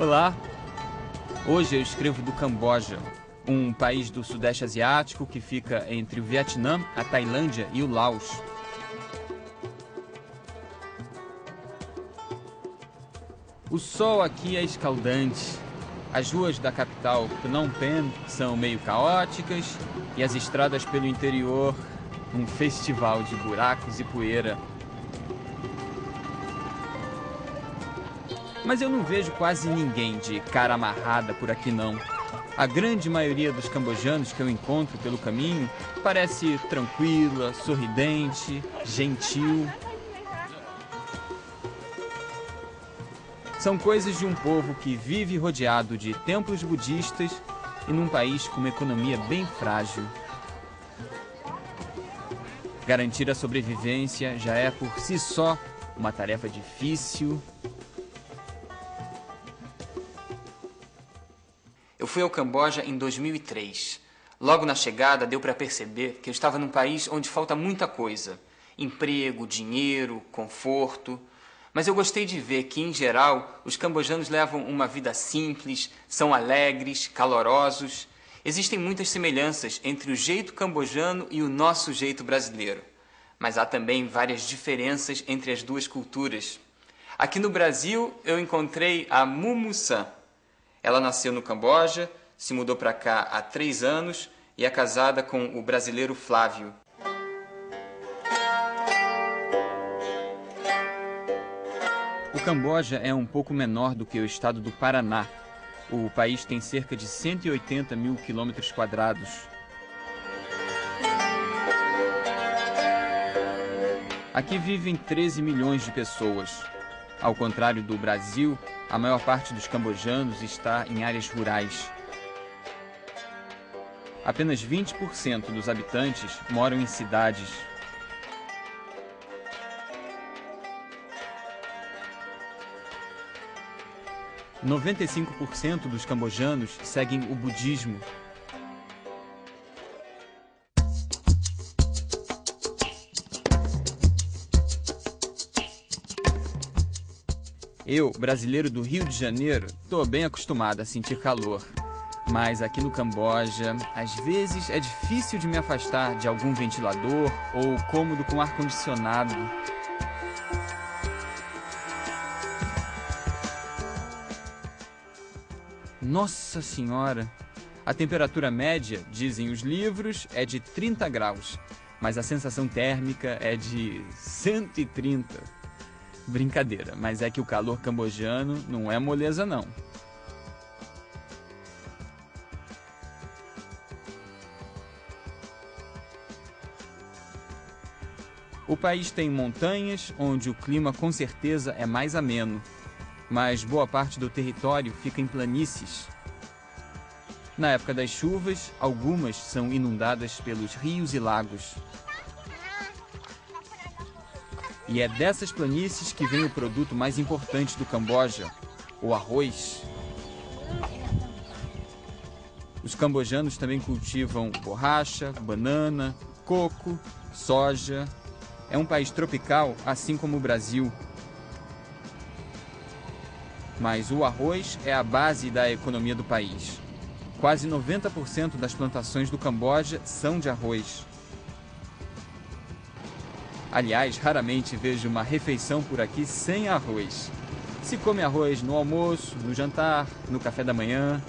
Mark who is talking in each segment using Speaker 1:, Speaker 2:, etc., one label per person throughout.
Speaker 1: Olá, hoje eu escrevo do Camboja, um país do Sudeste Asiático que fica entre o Vietnã, a Tailândia e o Laos. O sol aqui é escaldante. As ruas da capital Phnom Penh são meio caóticas e as estradas pelo interior, um festival de buracos e poeira. Mas eu não vejo quase ninguém de cara amarrada por aqui não. A grande maioria dos cambojanos que eu encontro pelo caminho parece tranquila, sorridente, gentil. São coisas de um povo que vive rodeado de templos budistas e num país com uma economia bem frágil. Garantir a sobrevivência já é por si só uma tarefa difícil.
Speaker 2: Eu fui ao Camboja em 2003. Logo na chegada deu para perceber que eu estava num país onde falta muita coisa. Emprego, dinheiro, conforto. Mas eu gostei de ver que, em geral, os cambojanos levam uma vida simples, são alegres, calorosos. Existem muitas semelhanças entre o jeito cambojano e o nosso jeito brasileiro. Mas há também várias diferenças entre as duas culturas. Aqui no Brasil, eu encontrei a Mumu San. Ela nasceu no Camboja, se mudou para cá há 3 anos e é casada com o brasileiro Flávio.
Speaker 1: O Camboja é um pouco menor do que o estado do Paraná. O país tem cerca de 180 mil quilômetros quadrados. Aqui vivem 13 milhões de pessoas. Ao contrário do Brasil, a maior parte dos cambojanos está em áreas rurais. Apenas 20% dos habitantes moram em cidades. – 95% dos cambojanos seguem o budismo. Eu, brasileiro do Rio de Janeiro, estou bem acostumado a sentir calor. Mas aqui no Camboja, às vezes é difícil de me afastar de algum ventilador ou cômodo com ar-condicionado. Nossa Senhora! A temperatura média, dizem os livros, é de 30 graus, mas a sensação térmica é de 130. Brincadeira, mas é que o calor cambojano não é moleza não. O país tem montanhas, onde o clima com certeza é mais ameno, mas boa parte do território fica em planícies. Na época das chuvas, algumas são inundadas pelos rios e lagos. E é dessas planícies que vem o produto mais importante do Camboja, o arroz. Os cambojanos também cultivam borracha, banana, coco, soja. É um país tropical, assim como o Brasil. Mas o arroz é a base da economia do país. Quase 90% das plantações do Camboja são de arroz. Aliás, raramente vejo uma refeição por aqui sem arroz. Se come arroz no almoço, no jantar, no café da manhã.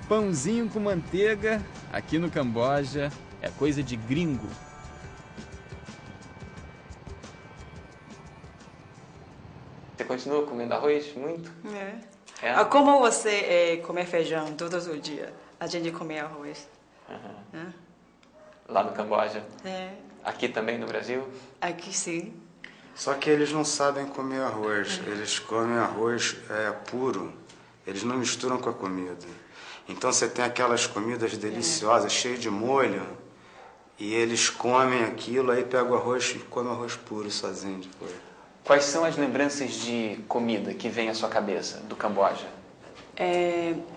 Speaker 1: Pãozinho com manteiga, aqui no Camboja, é coisa de gringo.
Speaker 2: Você continua comendo arroz muito?
Speaker 3: É. Como você come feijão todos os dias? A gente come arroz.
Speaker 2: Lá no Camboja?
Speaker 3: É.
Speaker 2: Aqui também no Brasil?
Speaker 3: Aqui sim.
Speaker 4: Só que eles não sabem comer arroz. Eles comem arroz puro. Eles não misturam com a comida. Então você tem aquelas comidas deliciosas, cheias de molho, e eles comem aquilo, aí pegam o arroz e comem arroz puro sozinho depois.
Speaker 2: Quais são as lembranças de comida que vem à sua cabeça do Camboja?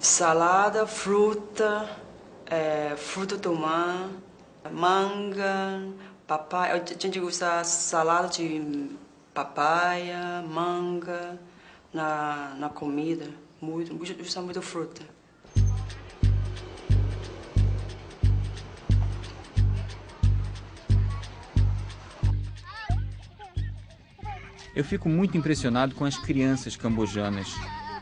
Speaker 3: Salada, fruta, fruto do mar, manga, papaya. A gente usa salada de papaya, manga, na comida, usa muito fruta.
Speaker 1: Eu fico muito impressionado com as crianças cambojanas.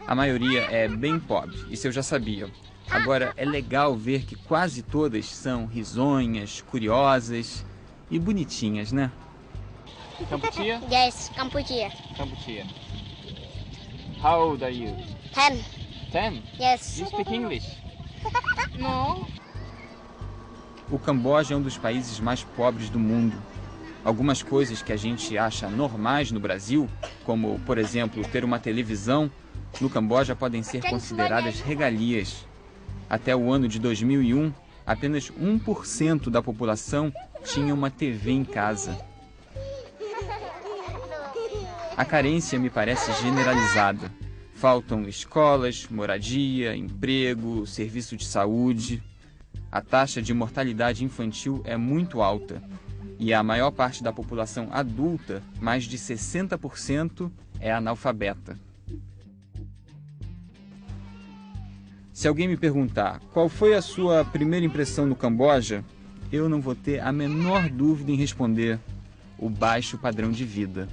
Speaker 1: A maioria é bem pobre, isso eu já sabia. Agora, é legal ver que quase todas são risonhas, curiosas e bonitinhas, né? Cambodia?
Speaker 5: Yes, Cambodia.
Speaker 1: Cambodia. How old are you?
Speaker 5: 10.
Speaker 1: 10?
Speaker 5: Yes.
Speaker 1: You speak English?
Speaker 5: No.
Speaker 1: O Camboja é um dos países mais pobres do mundo. Algumas coisas que a gente acha normais no Brasil, como, por exemplo, ter uma televisão, no Camboja podem ser consideradas regalias. Até o ano de 2001, apenas 1% da população tinha uma TV em casa. A carência me parece generalizada. Faltam escolas, moradia, emprego, serviço de saúde. A taxa de mortalidade infantil é muito alta. E a maior parte da população adulta, mais de 60%, é analfabeta. Se alguém me perguntar qual foi a sua primeira impressão no Camboja, eu não vou ter a menor dúvida em responder: o baixo padrão de vida.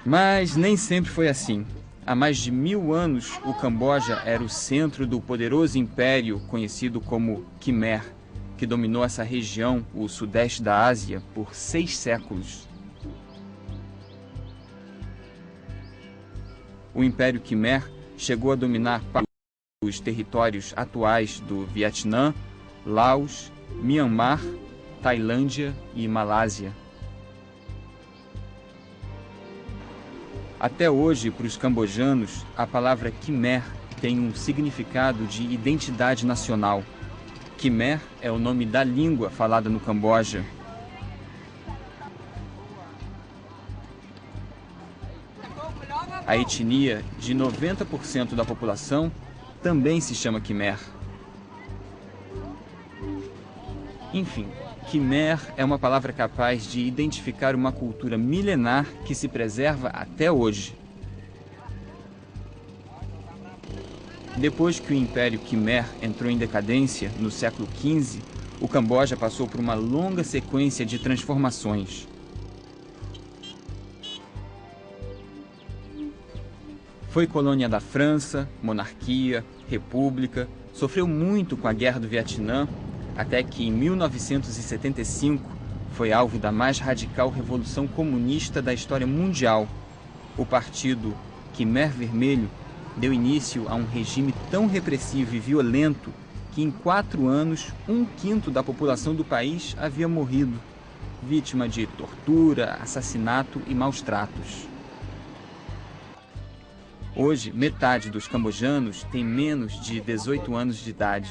Speaker 1: Mas nem sempre foi assim. Há mais de 1000 anos, o Camboja era o centro do poderoso império conhecido como Khmer, que dominou essa região, o sudeste da Ásia, por 6 séculos. O Império Khmer chegou a dominar os territórios atuais do Vietnã, Laos, Myanmar, Tailândia e Malásia. Até hoje, para os cambojanos, a palavra Khmer tem um significado de identidade nacional. Khmer é o nome da língua falada no Camboja. A etnia de 90% da população também se chama Khmer. Enfim, Khmer é uma palavra capaz de identificar uma cultura milenar que se preserva até hoje. Depois que o Império Khmer entrou em decadência, no século XV, o Camboja passou por uma longa sequência de transformações. Foi colônia da França, monarquia, república, sofreu muito com a Guerra do Vietnã, até que em 1975 foi alvo da mais radical revolução comunista da história mundial. O partido Khmer Vermelho deu início a um regime tão repressivo e violento que em 4 anos, 1/5 da população do país havia morrido, vítima de tortura, assassinato e maus tratos. Hoje, metade dos cambojanos tem menos de 18 anos de idade.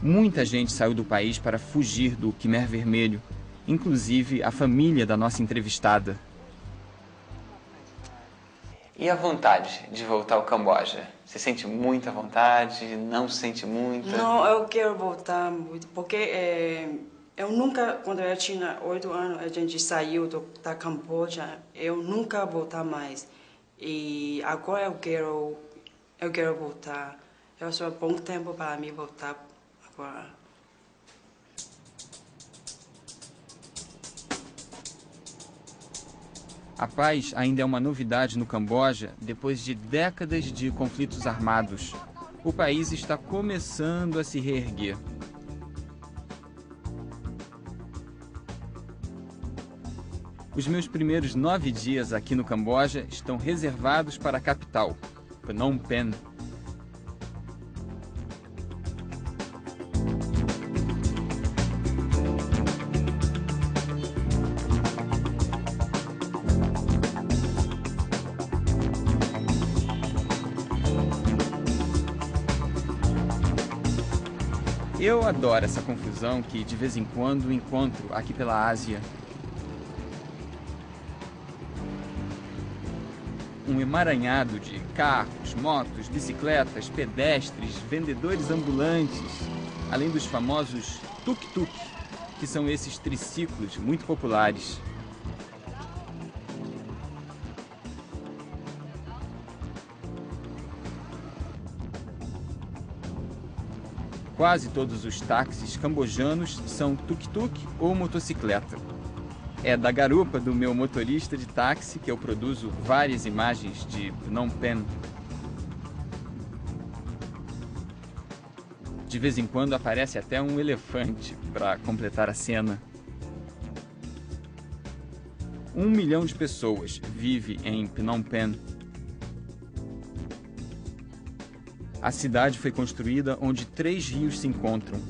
Speaker 1: Muita gente saiu do país para fugir do Khmer Vermelho, inclusive a família da nossa entrevistada.
Speaker 2: E a vontade de voltar ao Camboja? Você sente muita vontade? Não sente muita?
Speaker 3: Não, eu quero voltar muito, porque eu nunca, quando eu tinha 8 anos, a gente saiu da Camboja, eu nunca voltar mais. E agora eu quero voltar. Eu só bom tempo para mim voltar agora.
Speaker 1: A paz ainda é uma novidade no Camboja depois de décadas de conflitos armados. O país está começando a se reerguer. Os meus primeiros 9 dias aqui no Camboja estão reservados para a capital, Phnom Penh. Eu adoro essa confusão que de vez em quando encontro aqui pela Ásia. Um emaranhado de carros, motos, bicicletas, pedestres, vendedores ambulantes, além dos famosos tuk-tuk, que são esses triciclos muito populares. Quase todos os táxis cambojanos são tuk-tuk ou motocicleta. É da garupa do meu motorista de táxi que eu produzo várias imagens de Phnom Penh. De vez em quando aparece até um elefante para completar a cena. 1 milhão de pessoas vive em Phnom Penh. A cidade foi construída onde 3 rios se encontram.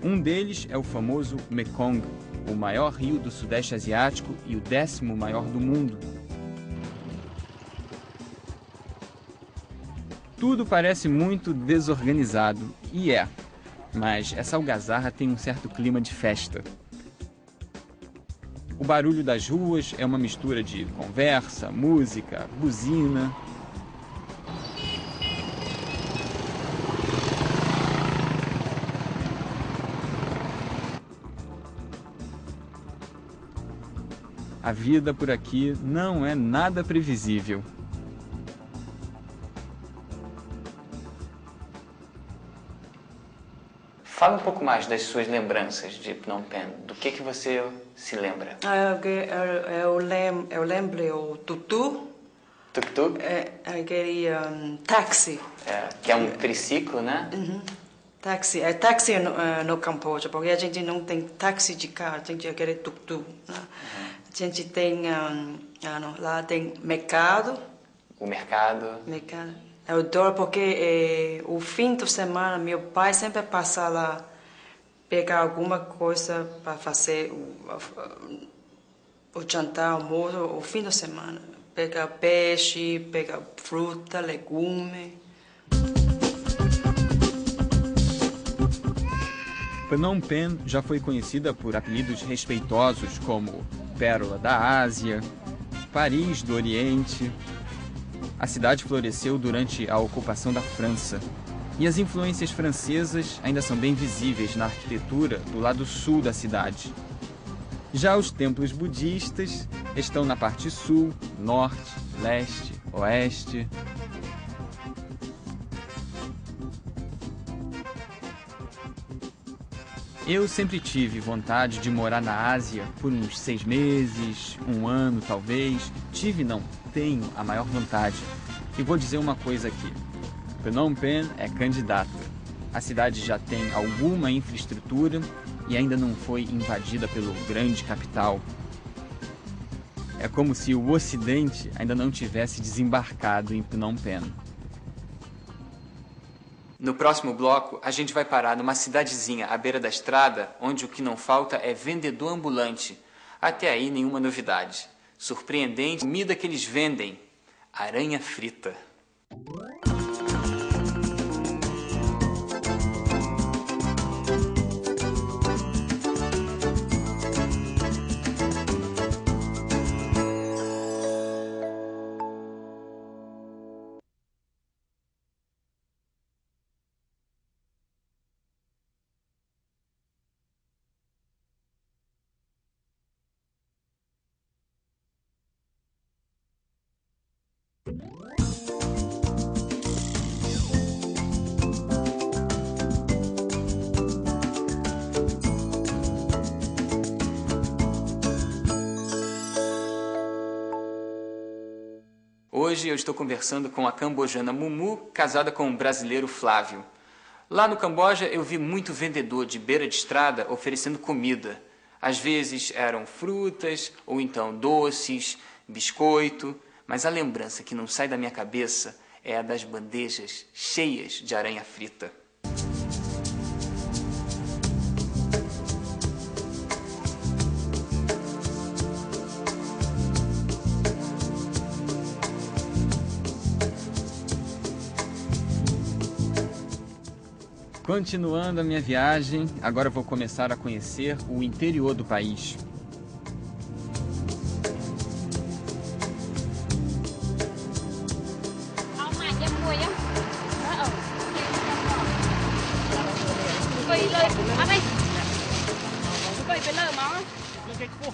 Speaker 1: Um deles é o famoso Mekong, o maior rio do Sudeste Asiático e o 10º maior do mundo. Tudo parece muito desorganizado, e é. Mas essa algazarra tem um certo clima de festa. O barulho das ruas é uma mistura de conversa, música, buzina. A vida por aqui não é nada previsível.
Speaker 2: Fala um pouco mais das suas lembranças de Phnom Penh. Do que você se lembra?
Speaker 3: Eu lembro o tutu,
Speaker 2: Tuk-tuk,
Speaker 3: aquele táxi.
Speaker 2: que é um triciclo, né?
Speaker 3: Táxi, táxi no Camboja, porque a gente não tem táxi de carro, a gente tem aquele tuk-tuk. Né? A gente tem, lá tem mercado.
Speaker 2: O mercado.
Speaker 3: Eu adoro porque o fim de semana meu pai sempre passa lá pegar alguma coisa para fazer o jantar, o almoço, o fim de semana. Pegar peixe, pegar fruta, legume.
Speaker 1: Phnom Penh já foi conhecida por apelidos respeitosos como Pérola da Ásia, Paris do Oriente. A cidade floresceu durante a ocupação da França, e as influências francesas ainda são bem visíveis na arquitetura do lado sul da cidade. Já os templos budistas estão na parte sul, norte, leste, oeste. Eu sempre tive vontade de morar na Ásia por uns 6 meses, 1 ano talvez. Tenho a maior vontade. E vou dizer uma coisa aqui. Phnom Penh é candidata. A cidade já tem alguma infraestrutura e ainda não foi invadida pelo grande capital. É como se o Ocidente ainda não tivesse desembarcado em Phnom Penh.
Speaker 2: No próximo bloco, a gente vai parar numa cidadezinha à beira da estrada, onde o que não falta é vendedor ambulante. Até aí, nenhuma novidade. Surpreendente, comida que eles vendem: aranha frita. Hoje eu estou conversando com a cambojana Mumu, casada com o brasileiro Flávio. Lá no Camboja eu vi muito vendedor de beira de estrada oferecendo comida. Às vezes eram frutas, ou então doces, biscoito, mas a lembrança que não sai da minha cabeça é a das bandejas cheias de aranha frita.
Speaker 1: Continuando a minha viagem, agora vou começar a conhecer o interior do país.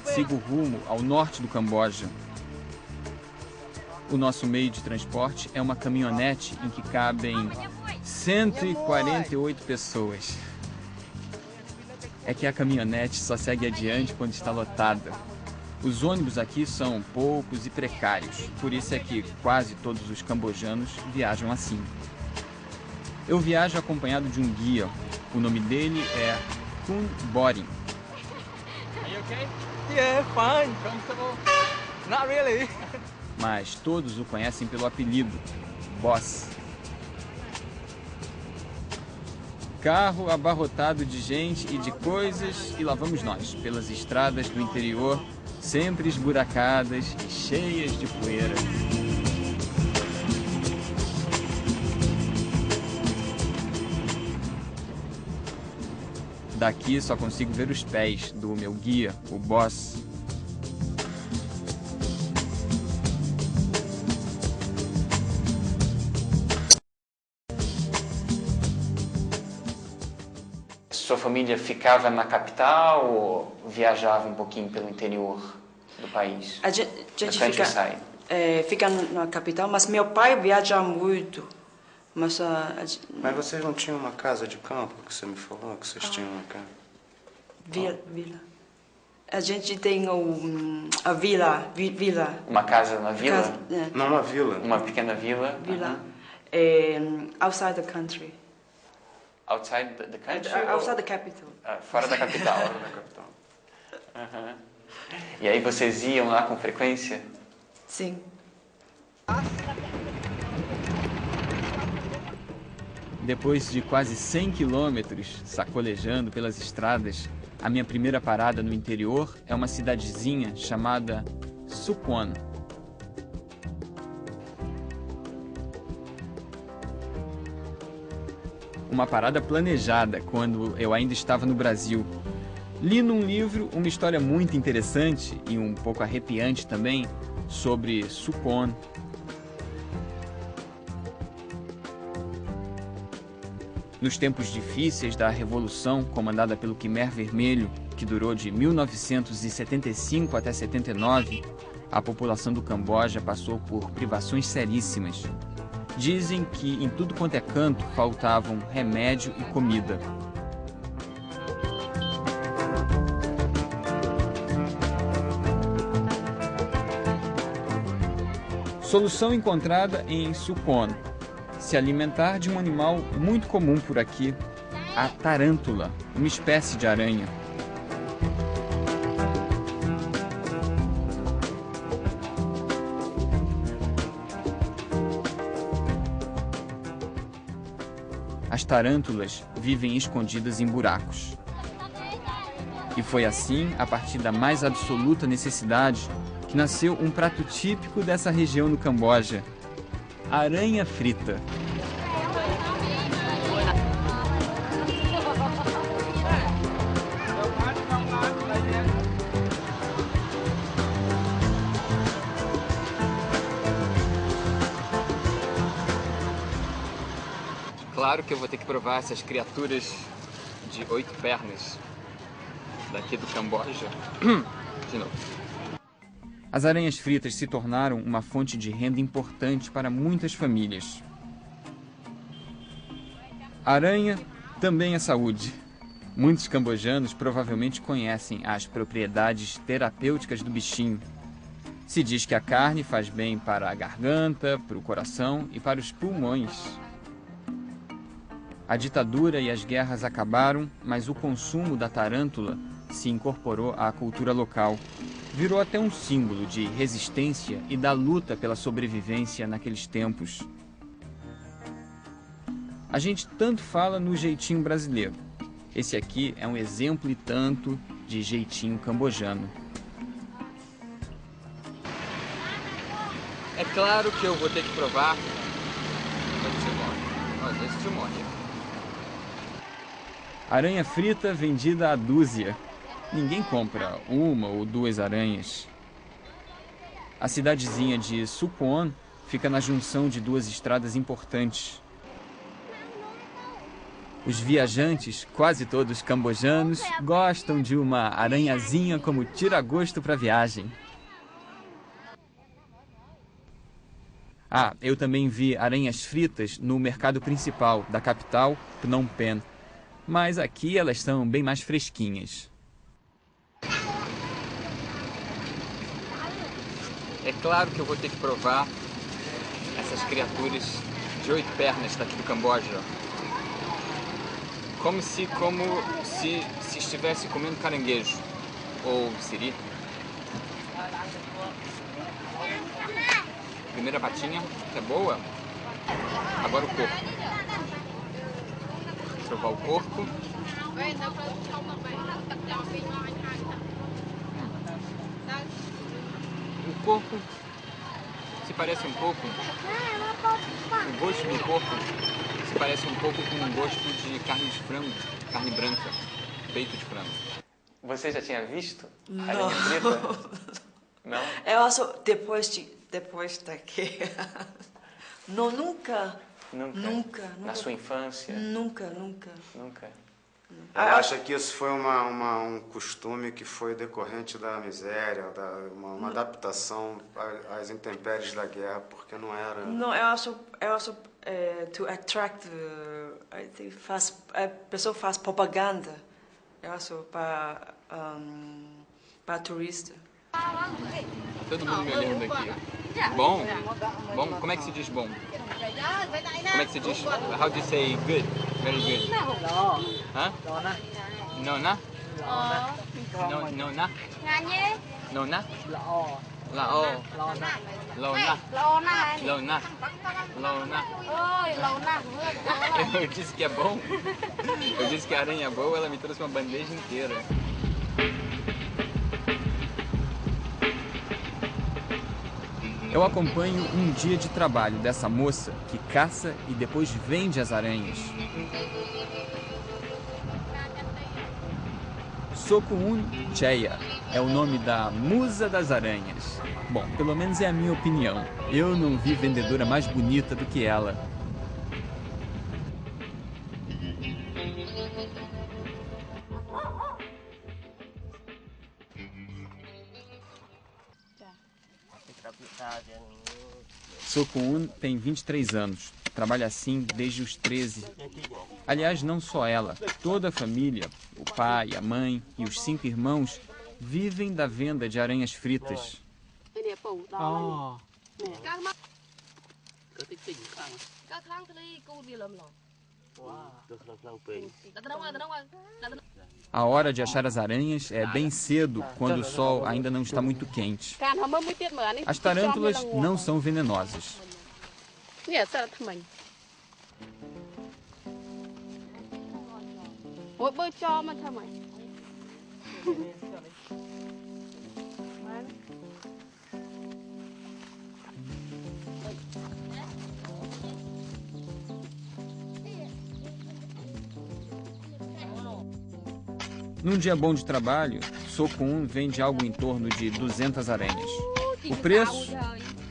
Speaker 1: Sigo rumo ao norte do Camboja. O nosso meio de transporte é uma caminhonete em que cabem 148 pessoas. É que a caminhonete só segue adiante quando está lotada. Os ônibus aqui são poucos e precários, por isso é que quase todos os cambojanos viajam assim. Eu viajo acompanhado de um guia. O nome dele é Kun Borin. Mas todos o conhecem pelo apelido, Boss. Carro abarrotado de gente e de coisas, e lá vamos nós, pelas estradas do interior, sempre esburacadas e cheias de poeira. Daqui só consigo ver os pés do meu guia, o Boss.
Speaker 2: Sua família ficava na capital ou viajava um pouquinho pelo interior do país?
Speaker 3: A gente
Speaker 2: Countryside.
Speaker 3: fica na capital, mas meu pai viaja muito. Mas
Speaker 4: vocês não tinham uma casa de campo que você me falou? Que vocês tinham uma casa?
Speaker 3: Vila. A gente tem a vila.
Speaker 2: Uma casa na vila?
Speaker 4: Não, uma vila.
Speaker 2: Uma pequena vila?
Speaker 3: Vila. Outside the country.
Speaker 2: Outside the country?
Speaker 3: Outside the capital.
Speaker 2: Fora da capital.
Speaker 4: Fora da capital.
Speaker 2: E aí vocês iam lá com frequência?
Speaker 3: Sim.
Speaker 1: Depois de quase 100 quilômetros sacolejando pelas estradas, a minha primeira parada no interior é uma cidadezinha chamada Sukwon. Uma parada planejada quando eu ainda estava no Brasil. Li num livro uma história muito interessante e um pouco arrepiante também sobre Sukwon. Nos tempos difíceis da Revolução, comandada pelo Khmer Vermelho, que durou de 1975 até 79, a população do Camboja passou por privações seríssimas. Dizem que em tudo quanto é canto faltavam remédio e comida. Solução encontrada em Sukwon: se alimentar de um animal muito comum por aqui, a tarântula, uma espécie de aranha. As tarântulas vivem escondidas em buracos. E foi assim, a partir da mais absoluta necessidade, que nasceu um prato típico dessa região no Camboja: aranha frita. Claro que eu vou ter que provar essas criaturas de 8 pernas daqui do Camboja. De novo. As aranhas fritas se tornaram uma fonte de renda importante para muitas famílias. Aranha também é saúde. Muitos cambojanos provavelmente conhecem as propriedades terapêuticas do bichinho. Se diz que a carne faz bem para a garganta, para o coração e para os pulmões. A ditadura e as guerras acabaram, mas o consumo da tarântula se incorporou à cultura local. Virou até um símbolo de resistência e da luta pela sobrevivência naqueles tempos. A gente tanto fala no jeitinho brasileiro. Esse aqui é um exemplo e tanto de jeitinho cambojano. É claro que eu vou ter que provar. Aranha frita vendida à dúzia. Ninguém compra uma ou duas aranhas. A cidadezinha de Sukwon fica na junção de duas estradas importantes. Os viajantes, quase todos cambojanos, gostam de uma aranhazinha como tira-gosto para a viagem. Ah, eu também vi aranhas fritas no mercado principal da capital, Phnom Penh. Mas aqui elas são bem mais fresquinhas.
Speaker 2: É claro que eu vou ter que provar essas criaturas de 8 pernas daqui do Camboja. Como se estivesse comendo caranguejo ou siri. Primeira patinha, que é boa. Agora o corpo. Provar o corpo. O corpo se parece um pouco. O gosto do corpo se parece um pouco com o gosto de carne de frango, carne branca, peito de frango. Você já tinha visto aranha preta? Não?
Speaker 3: Eu acho depois daqui. Não, nunca.
Speaker 2: Nunca? Na sua infância?
Speaker 3: Nunca.
Speaker 4: Eu acho que isso foi um costume que foi decorrente da miséria, uma adaptação às intempéries da guerra, porque não era...
Speaker 3: Não, eu acho to attract, a pessoa faz propaganda, eu acho para turista.
Speaker 2: Todo mundo me olhando aqui. Bom? Bom? Como é que se diz bom? Como é que se diz? How do you say good? Very good. Hã? Nona? Nona? Nona? Lao. Lona. Eu disse que é bom. Eu disse que a aranha é boa, ela me trouxe uma bandeja inteira.
Speaker 1: Eu acompanho um dia de trabalho dessa moça que caça e depois vende as aranhas. Sokuun Cheya é o nome da musa das aranhas. Bom, pelo menos é a minha opinião. Eu não vi vendedora mais bonita do que ela. Sokuun tem 23 anos. Trabalha assim desde os 13. Aliás, não só ela. Toda a família, o pai, a mãe e os 5 irmãos, vivem da venda de aranhas fritas. A hora de achar as aranhas é bem cedo, quando o sol ainda não está muito quente. As tarântulas não são venenosas. Num dia bom de trabalho, Sokuun vende algo em torno de 200 aranhas. O preço,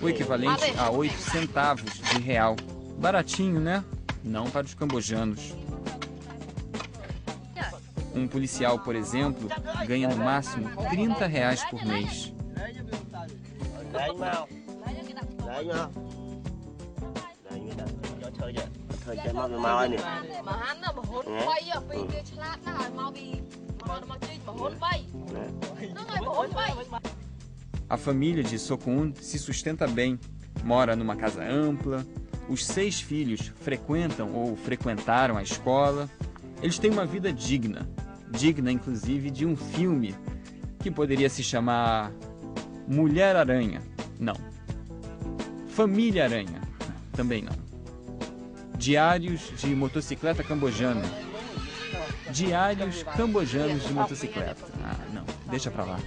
Speaker 1: o equivalente a 8 centavos de real. Baratinho, né? Não para os cambojanos. Um policial, por exemplo, ganha no máximo R$30 por mês. A família de Sokuun se sustenta bem, mora numa casa ampla, os 6 filhos frequentam ou frequentaram a escola. Eles têm uma vida digna, digna inclusive de um filme que poderia se chamar Mulher-Aranha. Não. Família-Aranha. Também não. Diários de motocicleta cambojana. Diários cambojanos de motocicleta. Ah, não. Deixa pra lá.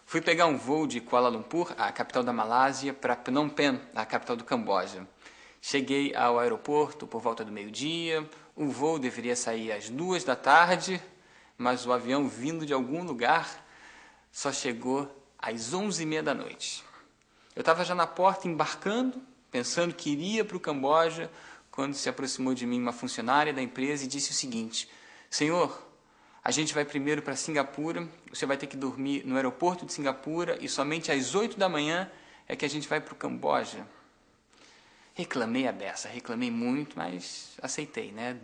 Speaker 2: Fui Fui pegar um voo de Kuala Lumpur, a capital da Malásia, para Phnom Penh, a capital do Camboja. Cheguei ao aeroporto por volta do meio-dia, o voo deveria sair às 2 da tarde, mas o avião vindo de algum lugar só chegou às 11h30 da noite. Eu estava já na porta embarcando, pensando que iria para o Camboja, quando se aproximou de mim uma funcionária da empresa e disse o seguinte: senhor, a gente vai primeiro para Singapura, você vai ter que dormir no aeroporto de Singapura e somente às 8 da manhã é que a gente vai para o Camboja. Reclamei a beça, reclamei muito, mas aceitei, né?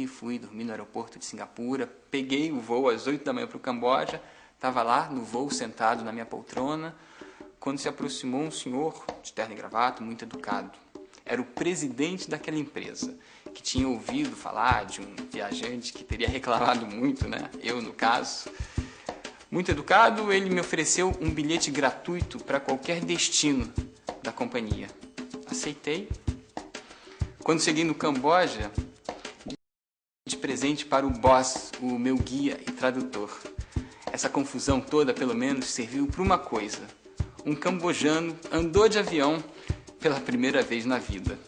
Speaker 2: Fui dormir no aeroporto de Singapura, peguei o voo às 8 da manhã para o Camboja, estava lá no voo sentado na minha poltrona, quando se aproximou um senhor de terno e gravata, muito educado. Era o presidente daquela empresa, que tinha ouvido falar de um viajante que teria reclamado muito, né? Eu, no caso. Muito educado, ele me ofereceu um bilhete gratuito para qualquer destino da companhia. Aceitei. Quando cheguei no Camboja, de presente para o boss, o meu guia e tradutor. Essa confusão toda, pelo menos, serviu para uma coisa. Um cambojano andou de avião pela primeira vez na vida.